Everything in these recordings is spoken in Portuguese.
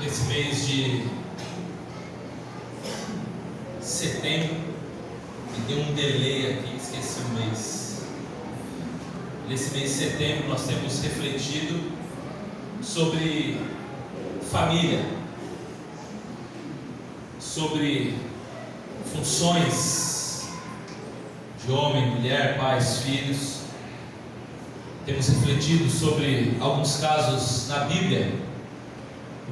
nesse mês de setembro, e deu um delay aqui, esqueci o mês. Nesse mês de setembro nós temos refletido sobre família, sobre funções de homem, mulher, pais, filhos. Temos refletido sobre alguns casos na Bíblia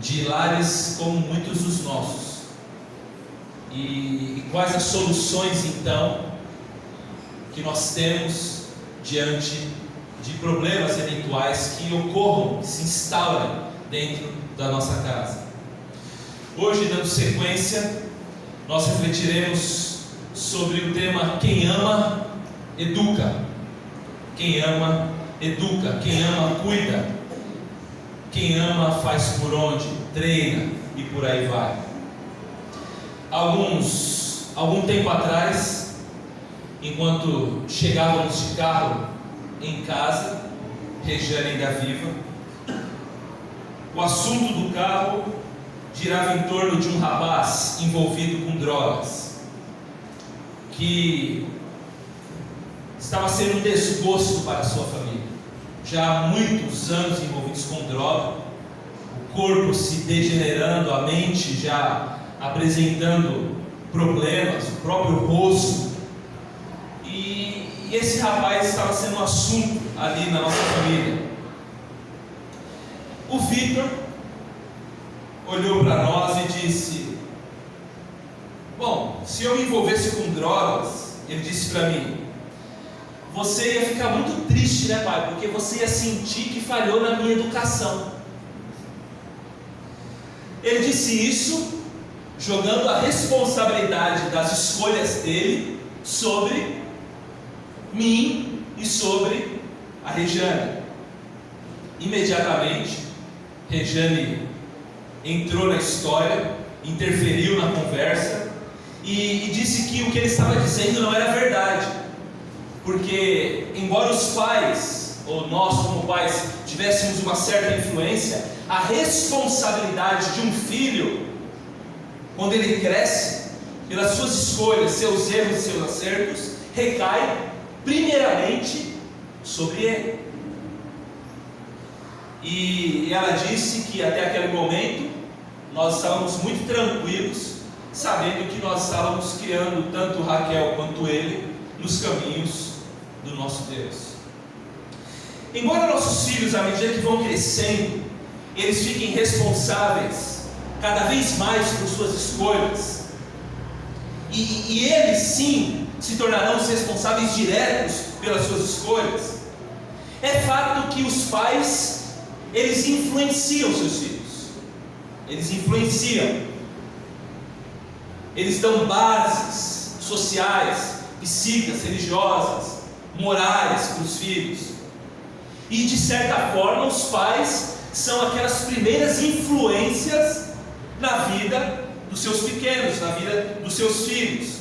de lares como muitos dos nossos, e quais as soluções então que nós temos diante de problemas eventuais que ocorram, que se instaurem dentro da nossa casa. Hoje, dando sequência, nós refletiremos sobre o tema: quem ama, educa. Quem ama, educa. Quem ama, cuida. Quem ama, faz por onde, treina, e por aí vai. Algum tempo atrás, enquanto chegávamos de carro em casa, Regiane ainda viva, o assunto do carro girava em torno de um rapaz envolvido com drogas, que estava sendo um desgosto para a sua família. Já há muitos anos envolvidos com droga, o corpo se degenerando, a mente já apresentando problemas, o próprio rosto, e esse rapaz estava sendo um assunto ali na nossa família. O Vitor olhou para nós e disse: bom, se eu me envolvesse com drogas, ele disse para mim, você ia ficar muito triste, né, pai? Porque você ia sentir que falhou na minha educação. Ele disse isso jogando a responsabilidade das escolhas dele sobre mim e sobre a Regiane. Imediatamente, Regiane entrou na história, interferiu na conversa e disse que o que ele estava dizendo não era verdade, porque embora os pais, ou nós como pais, tivéssemos uma certa influência, a responsabilidade de um filho, quando ele cresce, pelas suas escolhas, seus erros e seus acertos, recai primeiramente sobre ele. E ela disse que até aquele momento nós estávamos muito tranquilos, sabendo que nós estávamos criando tanto Raquel quanto ele nos caminhos do nosso Deus. Embora nossos filhos, à medida que vão crescendo, eles fiquem responsáveis cada vez mais por suas escolhas, e eles sim se tornarão os responsáveis diretos pelas suas escolhas, é fato que os pais, eles influenciam seus filhos, eles influenciam, eles dão bases sociais, psíquicas, religiosas, morais para os filhos, e de certa forma os pais são aquelas primeiras influências na vida dos seus pequenos, na vida dos seus filhos.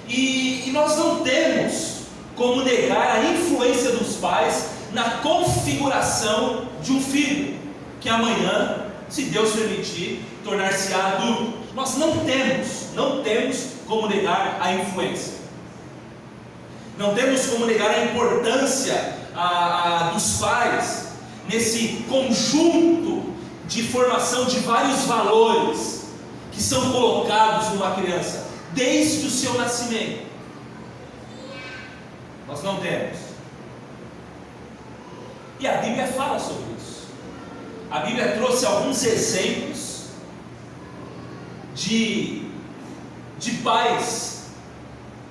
E nós não temos como negar a influência dos pais na configuração de um filho, que amanhã, se Deus permitir, tornar-se-á adulto. Nós não temos como negar a influência. Não temos como negar a importância dos pais nesse conjunto de formação de vários valores que são colocados numa criança desde o seu nascimento. Nós não temos. E a Bíblia fala sobre isso. A Bíblia trouxe alguns exemplos de pais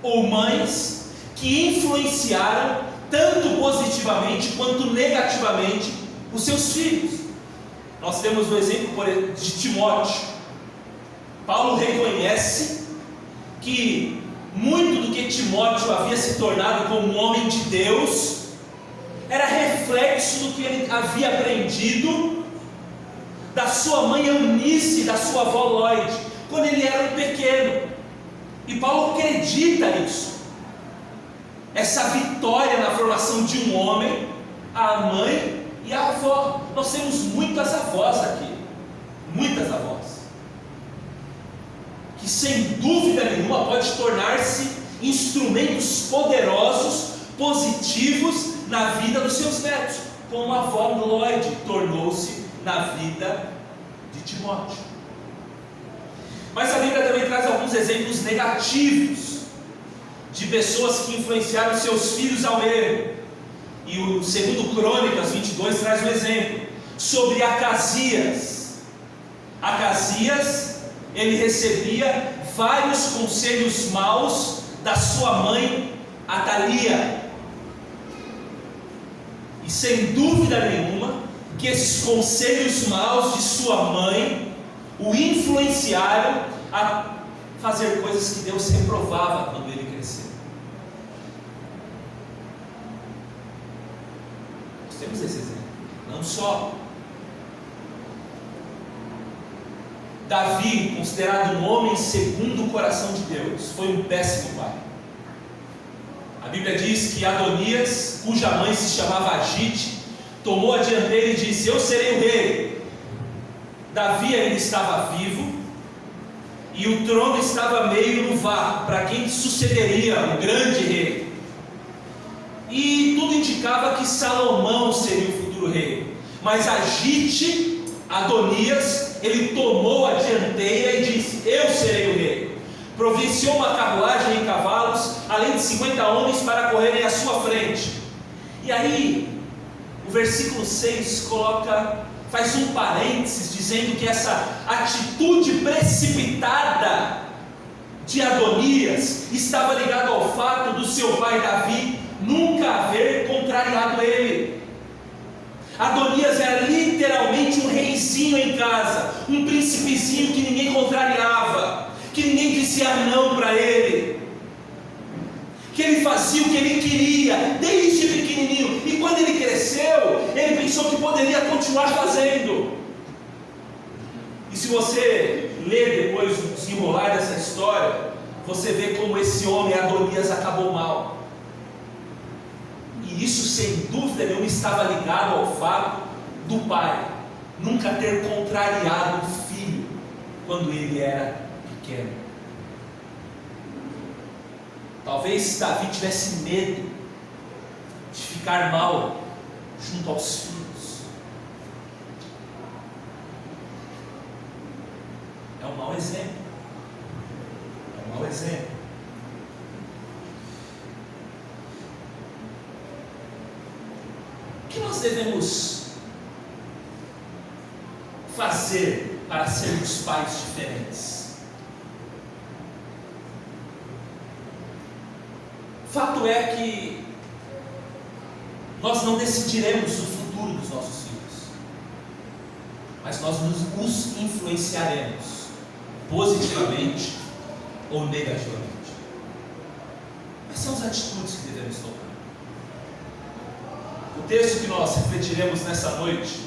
ou mães que influenciaram tanto positivamente quanto negativamente os seus filhos. Nós temos o exemplo de Timóteo. Paulo reconhece que muito do que Timóteo havia se tornado como um homem de Deus era reflexo do que ele havia aprendido da sua mãe Eunice e da sua avó Lloyd, quando ele era um pequeno. E Paulo acredita nisso, essa vitória na formação de um homem, a mãe e a avó. Nós temos muitas avós aqui. muitas avós, que sem dúvida nenhuma pode tornar-se instrumentos poderosos, positivos na vida dos seus netos, como a avó Lloyd tornou-se na vida de Timóteo. Mas a Bíblia também traz alguns exemplos negativos de pessoas que influenciaram seus filhos ao erro. E o 2 Crônicas 22 traz um exemplo sobre Acasias. Acasias, ele recebia vários conselhos maus da sua mãe Atalia. E sem dúvida nenhuma que esses conselhos maus de sua mãe o influenciaram a fazer coisas que Deus reprovava quando ele cresceu. Nós temos esse exemplo. Não só Davi, considerado um homem segundo o coração de Deus, foi um péssimo pai. A Bíblia diz que Adonias, cuja mãe se chamava Agite, tomou a dianteira e disse: eu serei o rei. Davi ainda estava vivo e o trono estava meio no vácuo para quem sucederia o grande rei. E tudo indicava que Salomão seria o futuro rei. Mas Agite, Adonias, ele tomou a dianteira e disse: eu serei o rei. Providenciou uma carruagem e cavalos, além de 50 homens para correrem à sua frente. E aí, o versículo 6 faz um parênteses, dizendo que essa atitude precipitada de Adonias estava ligada ao fato do seu pai Davi nunca haver contrariado ele. Adonias era literalmente um reizinho em casa, um príncipezinho que ninguém contrariava, que ninguém dizia não para ele, que ele fazia o que ele queria desde pequenininho, e quando ele cresceu, ele pensou que poderia continuar fazendo. E se você ler depois o desenrolar dessa história, você vê como esse homem Adonias acabou mal. E isso sem dúvida nenhuma estava ligado ao fato do pai nunca ter contrariado o filho quando ele era pequeno. Talvez Davi tivesse medo de ficar mal junto aos filhos. É um mau exemplo. É um mau exemplo. O que nós devemos fazer para sermos pais diferentes? Fato é que nós não decidiremos o futuro dos nossos filhos, mas nós nos influenciaremos positivamente ou negativamente. Quais são as atitudes que devemos tomar? O texto que nós refletiremos nessa noite,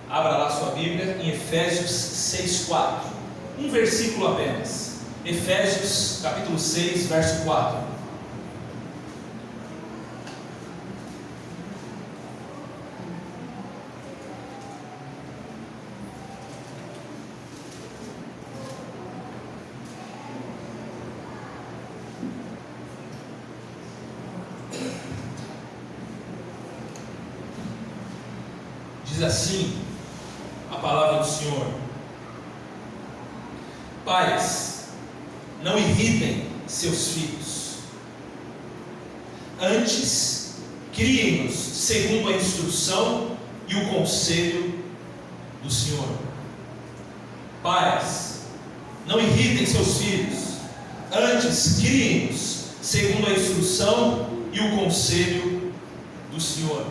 abra lá sua Bíblia em Efésios 6:4, um versículo apenas. Efésios capítulo 6, verso 4. Diz assim a palavra do Senhor: pais, não irritem seus filhos, antes criem-nos segundo a instrução e o conselho do Senhor. Pais, não irritem seus filhos, antes criem-nos segundo a instrução e o conselho do Senhor.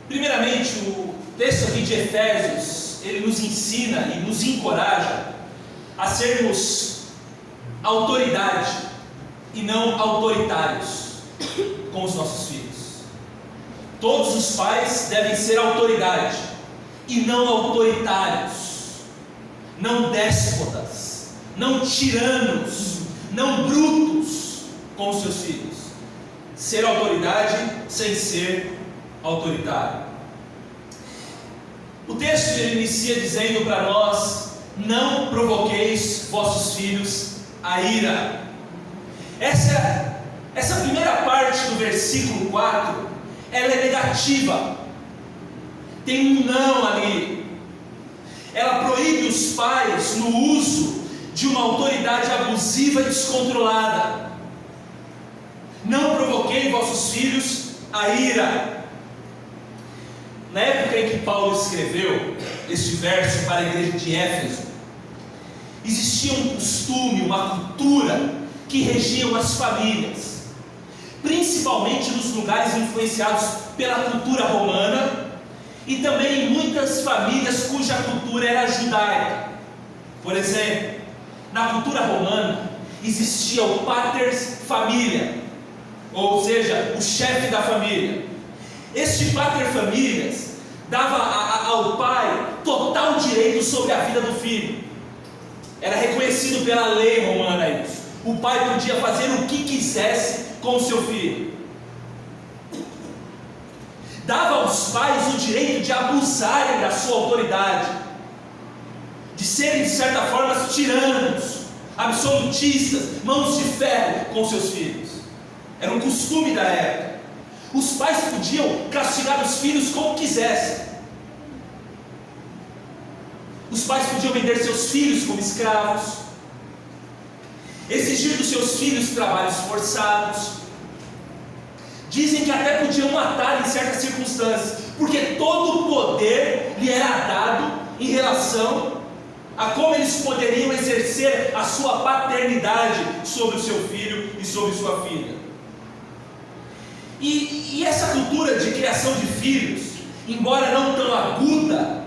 Primeiramente, o texto aqui de Efésios, ele nos ensina e nos encoraja a sermos autoridade e não autoritários com os nossos filhos. Todos os pais devem ser autoridade e não autoritários, não déspotas, não tiranos, não brutos com os seus filhos. Ser autoridade sem ser autoritário. O texto ele inicia dizendo para nós: não provoqueis vossos filhos a ira. Essa primeira parte do versículo 4, ela é negativa. Tem um não ali. Ela proíbe os pais no uso de uma autoridade abusiva e descontrolada. Não provoquei vossos filhos a ira. Na época em que Paulo escreveu este verso para a igreja de Éfeso, existia um costume, uma cultura que regiam as famílias, principalmente nos lugares influenciados pela cultura romana e também em muitas famílias cuja cultura era judaica. Por exemplo, na cultura romana existia o pater familias, ou seja, o chefe da família. Este pater familias dava ao pai total direito sobre a vida do filho. Era reconhecido pela lei romana isso. O pai podia fazer o que quisesse com o seu filho. Dava aos pais o direito de abusarem da sua autoridade, de serem de certa forma tiranos, absolutistas, mãos de ferro com seus filhos. Era um costume da época. Os pais podiam castigar os filhos como quisessem. Os pais podiam vender seus filhos como escravos, exigir dos seus filhos trabalhos forçados. Dizem que até podiam matar em certas circunstâncias, porque todo o poder lhe era dado em relação a como eles poderiam exercer a sua paternidade sobre o seu filho e sobre sua filha. E essa cultura de criação de filhos, embora não tão aguda,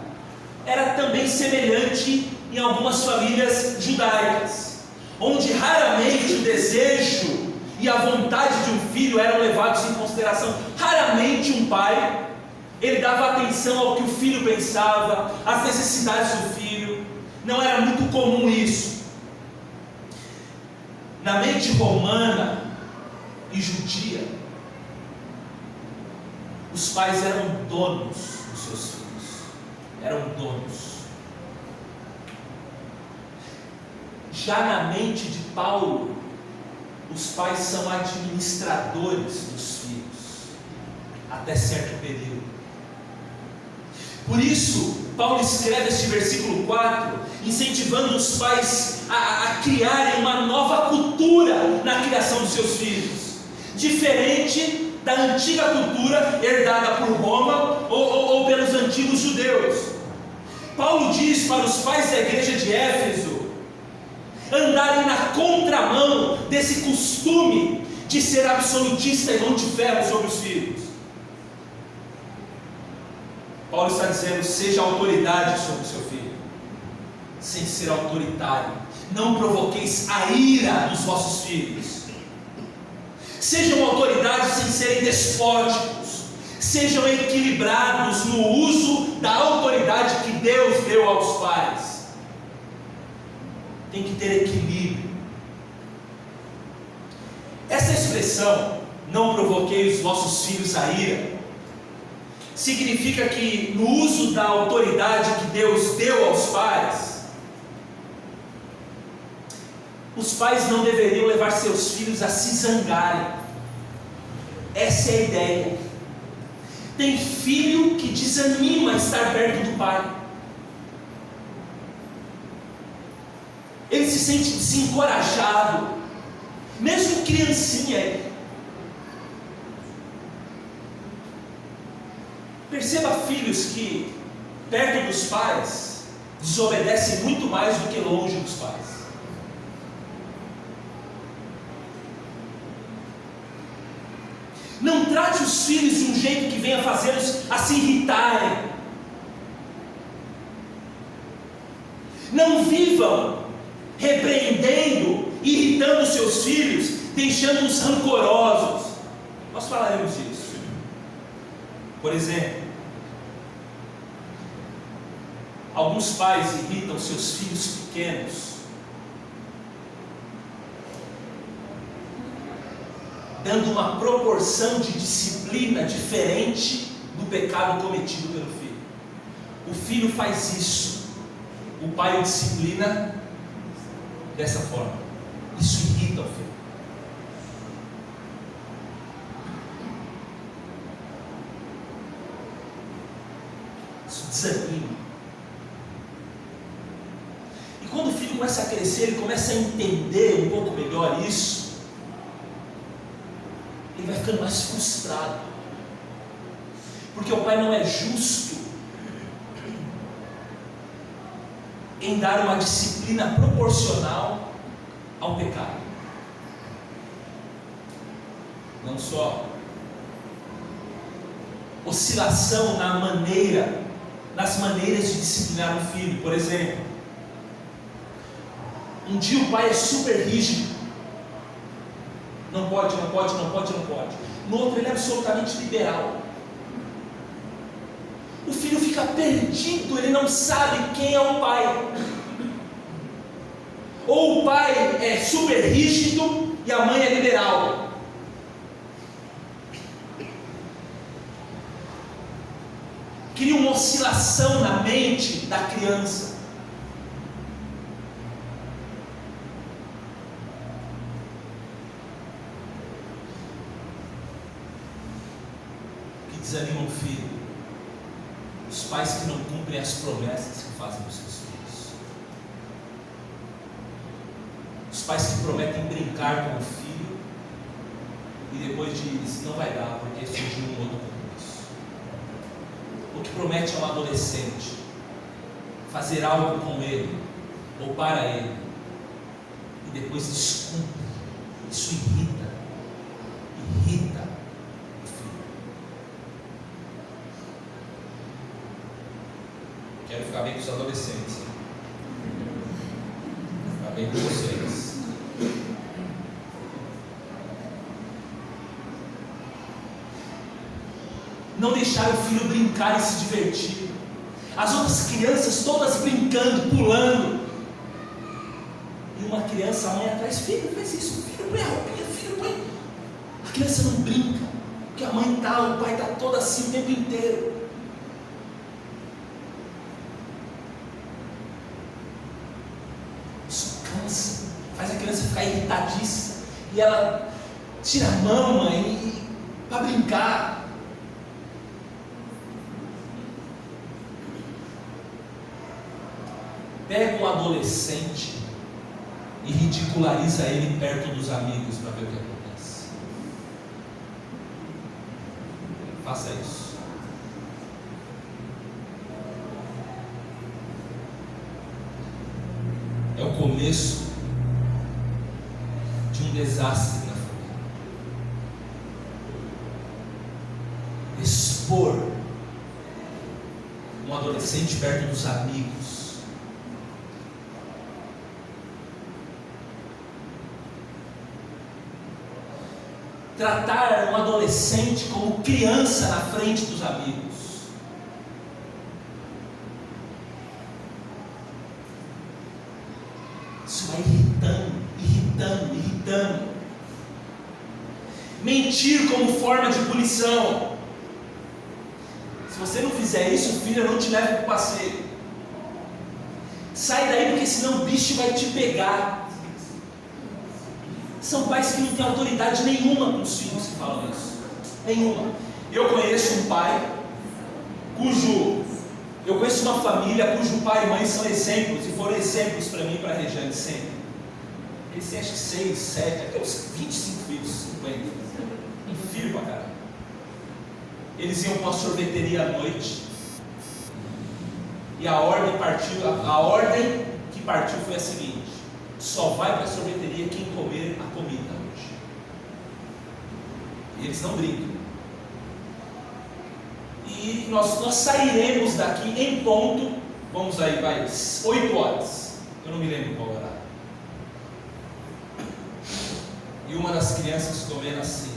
era também semelhante em algumas famílias judaicas, onde raramente o desejo e a vontade de um filho eram levados em consideração. Raramente um pai, ele dava atenção ao que o filho pensava, às necessidades do filho. Não era muito comum isso. Na mente romana e judia, os pais eram donos dos seus filhos, eram donos. Já na mente de Paulo, os pais são administradores dos filhos, até certo período. Por isso, Paulo escreve este versículo 4, incentivando os pais a criarem uma nova cultura na criação dos seus filhos, diferente da antiga cultura herdada por Roma ou pelos antigos judeus. Paulo diz para os pais da igreja de Éfeso andarem na contramão desse costume de ser absolutista e mão de ferro sobre os filhos. Paulo está dizendo: seja autoridade sobre o seu filho, sem ser autoritário. Não provoqueis a ira dos vossos filhos. Sejam autoridades sem serem despóticos. Sejam equilibrados no uso da autoridade que Deus deu aos pais. Tem que ter equilíbrio. Essa expressão, não provoquei os vossos filhos a ira, significa que no uso da autoridade que Deus deu aos pais, os pais não deveriam levar seus filhos a se zangarem. Essa é a ideia. Tem filho que desanima a estar perto do pai. Ele se sente desencorajado, mesmo criancinha. Perceba filhos que, perto dos pais, desobedecem muito mais do que longe dos pais. Não trate os filhos de um jeito que venha fazê-los a se irritarem. Não vivam repreendendo, irritando seus filhos, deixando-os rancorosos. Nós falaremos disso. Por exemplo, alguns pais irritam seus filhos pequenos, dando uma proporção de disciplina diferente do pecado cometido pelo filho. o filho faz isso, o pai o disciplina dessa forma. Isso irrita o filho. Isso desanima. E quando o filho começa a crescer, ele começa a entender um pouco melhor isso, ele vai ficando mais frustrado, porque o pai não é justo em dar uma disciplina proporcional ao pecado. Não só oscilação nas maneiras de disciplinar um filho. Por exemplo, um dia o pai é super rígido, não pode. No outro ele é absolutamente liberal. O filho fica perdido, ele não sabe quem é o pai. Ou o pai é super rígido e a mãe é liberal. Cria uma oscilação na mente da criança. Que desanima o filho. Os pais que não cumprem as promessas que fazem para os seus filhos. Os pais que prometem brincar com o filho e depois dizem, não vai dar porque surgiu um outro compromisso. O que promete a um adolescente fazer algo com ele ou para ele e depois descumpre. Isso irrita o filho. Quero ficar bem com os adolescentes. Ficar bem com vocês. Não deixar o filho brincar e se divertir. As outras crianças todas brincando, pulando. E uma criança, a mãe atrás, filho, faz isso, filho, põe a roupinha, filho, põe. A criança não brinca, porque a mãe está, o pai está todo assim o tempo inteiro. Faz a criança ficar irritadiça e ela tira a mão para brincar. Pega um adolescente e ridiculariza ele perto dos amigos para ver o que acontece. Faça isso. É o começo de um desastre na família. Expor um adolescente perto dos amigos. Tratar um adolescente como criança na frente dos amigos. Isso vai irritando. Mentir como forma de punição. Se você não fizer isso, filho, não te leva para o passeio. Sai daí, porque senão o bicho vai te pegar. São pais que não têm autoridade nenhuma com os filhos que falam isso. Nenhuma. Eu conheço um pai eu conheço uma família cujo pai e mãe são exemplos, e foram exemplos para mim e para a Regiane sempre. Eles têm acho que 6, 7, até uns 25 filhos, 50. Um filho para caramba. Eles iam para a sorveteria à noite. E a ordem que partiu foi a seguinte: só vai para a sorveteria quem comer a comida hoje. E eles não brincam. E nós sairemos daqui em ponto, vamos aí, 8 horas. Eu não me lembro qual horário. E uma das crianças comendo assim,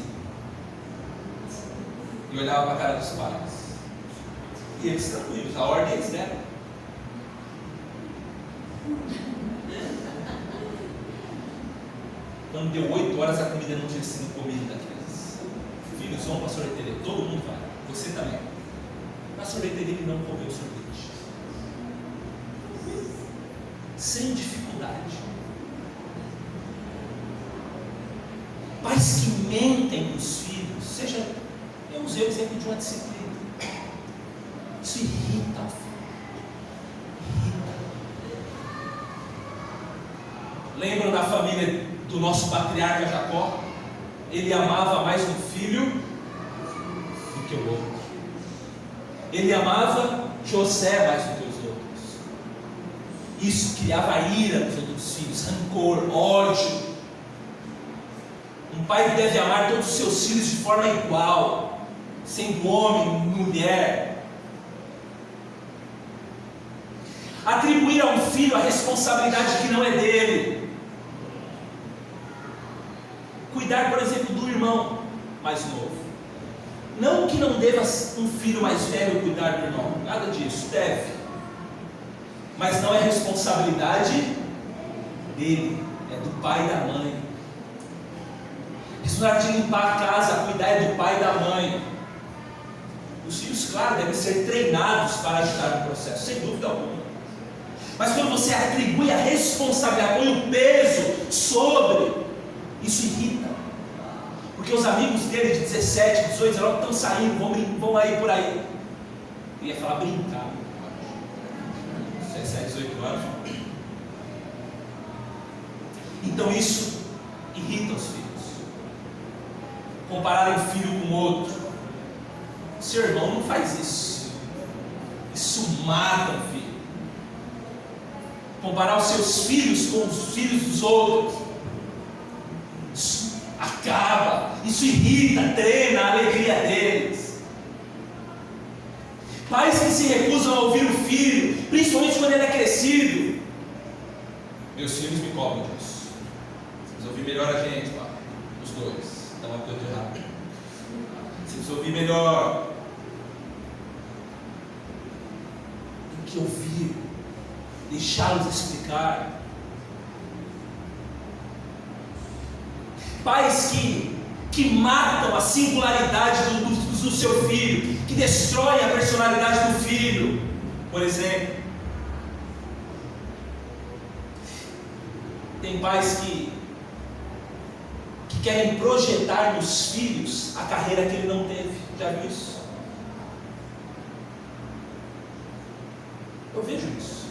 e olhava para a cara dos pais. E eles tranquilos, a ordem eles deram. Quando deu 8 horas, a comida não tinha sido comida daqueles. Filhos, vão para a sorveteria, todo mundo vai, você também. Na sorveteria ele não comeu sorvete. sem dificuldade. Pais que mentem para os filhos, eu usei o exemplo de uma disciplina. Isso irrita o filho. Lembram da família do nosso patriarca Jacó? Ele amava mais um filho do que o outro. Ele amava José mais do que os outros. Isso criava ira nos outros filhos, rancor, ódio. Um pai deve amar todos os seus filhos de forma igual, sendo homem, mulher. Atribuir a um filho a responsabilidade que não é dele. Cuidar, por exemplo, do irmão mais novo. Não que não deva um filho mais velho cuidar do irmão, nada disso, deve. Mas não é responsabilidade dele, é do pai e da mãe. Isso na hora de limpar a casa, cuidar é do pai e da mãe. Os filhos, claro, devem ser treinados para ajudar no processo, sem dúvida alguma. Mas quando você atribui a responsabilidade, põe o peso sobre, isso irrita. Porque os amigos dele de 17, 18, 19 estão saindo, vão aí por aí. Eu ia falar brincar. 17, 18 anos. Então isso irrita os filhos. Comparar um filho com outro. Seu irmão não faz isso. Isso mata o filho. Comparar os seus filhos com os filhos dos outros. Isso acaba. Isso irrita, treina a alegria deles. Pais que se recusam a ouvir o filho, principalmente quando ele é crescido. Meus filhos me cobram disso. Vocês ouvir melhor a gente, pai. Os dois. Então é tudo errado. Vocês ouvir melhor. Tem que ouvir. Deixá-los explicar. Pais que matam a singularidade do seu filho, que destroem a personalidade do filho, por exemplo. Tem pais que querem projetar nos filhos a carreira que ele não teve. Já viu isso? Eu vejo isso.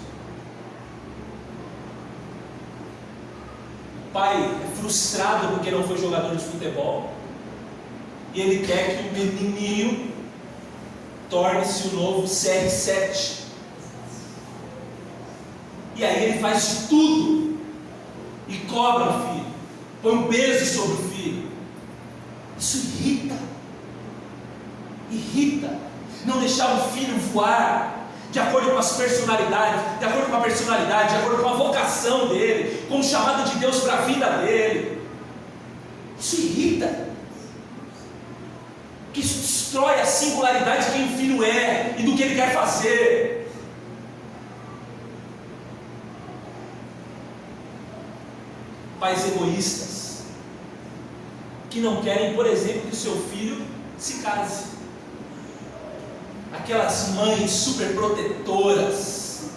O pai é frustrado porque não foi jogador de futebol e ele quer que o menininho torne-se o novo CR7. E aí ele faz de tudo e cobra o filho, põe um peso sobre o filho. Isso irrita. Irrita. Não deixar o filho voar de acordo com as personalidades, de acordo com a personalidade, de acordo com a vocação dele, com o chamado de Deus para a vida dele. Isso irrita. Que isso destrói a singularidade de quem o filho é e do que ele quer fazer. Pais egoístas que não querem, por exemplo, que o seu filho se case. Aquelas mães super protetoras.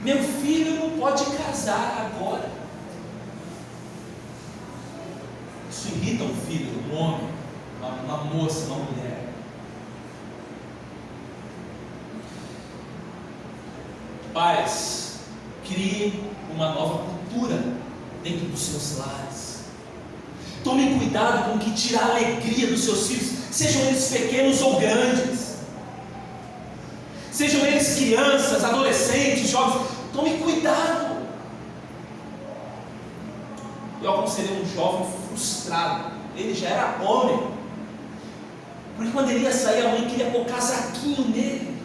Meu filho não pode casar agora. Isso irrita um filho, um homem, uma moça, uma mulher. Pais, criem uma nova cultura dentro dos seus lares. Tome cuidado com o que tira a alegria dos seus filhos, sejam eles pequenos ou grandes, sejam eles crianças, adolescentes, jovens. Tome cuidado. Eu aconselhei um jovem frustrado, ele já era homem, porque quando ele ia sair, a mãe queria pôr casaquinho nele.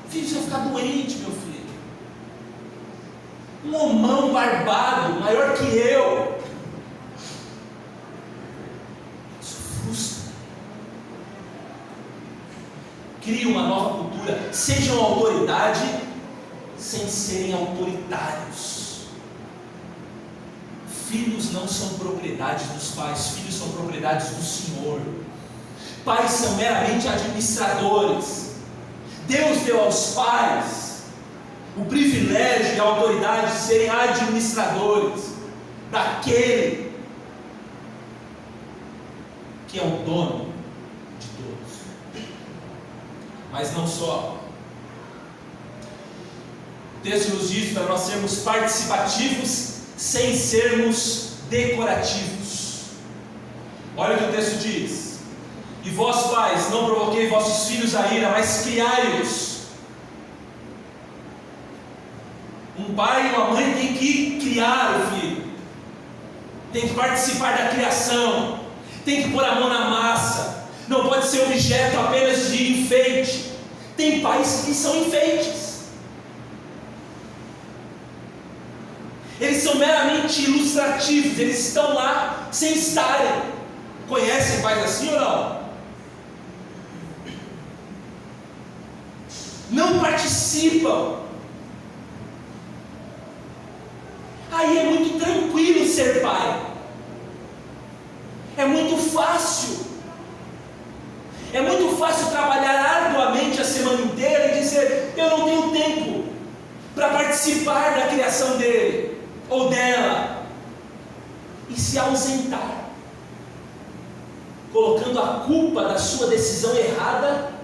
Filho, você vai ficar doente, meu filho. Um homão barbado, maior que eu. Isso frustra. Crie uma nova cultura. Sejam autoridade sem serem autoritários. Filhos não são propriedades dos pais, filhos são propriedades do Senhor. Pais são meramente administradores. Deus deu aos pais o privilégio e a autoridade de serem administradores daquele que é o dono de todos. Mas não só. O texto nos diz para nós sermos participativos sem sermos decorativos. Olha o que o texto diz: e vós, pais, não provoquei vossos filhos a ira, mas criai-os. Um pai e uma mãe tem que criar o filho, tem que participar da criação, tem que pôr a mão na massa, não pode ser objeto apenas de enfeite. Tem pais que são enfeites, eles são meramente ilustrativos, eles estão lá sem estarem. Conhecem pais assim ou não? Não participam. Aí é muito tranquilo ser pai, é muito fácil. É muito fácil trabalhar arduamente a semana inteira e dizer: eu não tenho tempo para participar da criação dele ou dela, e se ausentar, colocando a culpa da sua decisão errada